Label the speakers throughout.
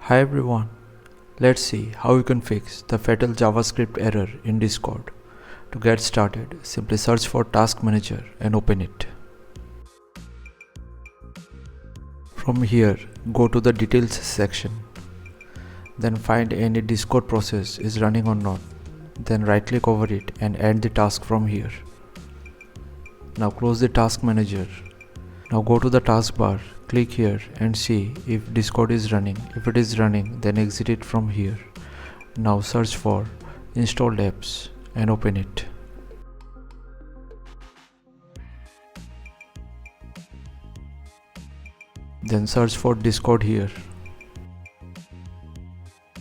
Speaker 1: Hi everyone, let's see how you can fix the fatal JavaScript error in Discord. To get started, simply search for Task Manager and open it. From here, go to the Details section. Then find any Discord process is running or not. Then right click over it and end the task from here. Now close the Task Manager. Now go to the taskbar, click here and see if Discord is running. If it is running, then exit it from here. Now search for installed apps and open it. Then search for Discord here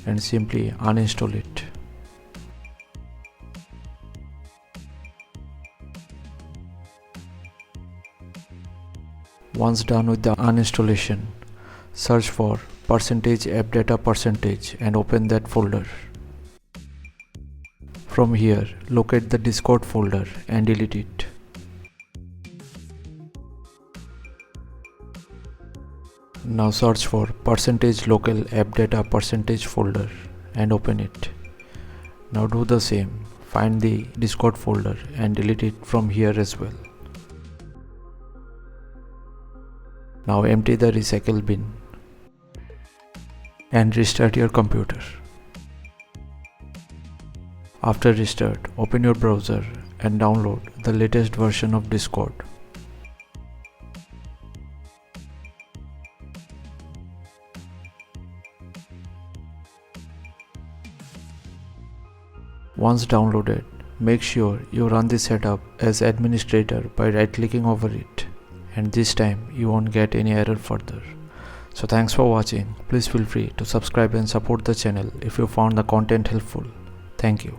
Speaker 1: and simply uninstall it. Once done with the uninstallation, search for %appdata% and open that folder. From here, locate the Discord folder and delete it. Now search for %local appdata% folder and open it. Now do the same, find the Discord folder and delete it from here as well. Now empty the recycle bin and restart your computer. After restart, open your browser and download the latest version of Discord. Once downloaded, make sure you run the setup as administrator by right-clicking over it. And this time you won't get any error further. So thanks for watching. Please feel free to subscribe and support the channel if you found the content helpful. Thank you.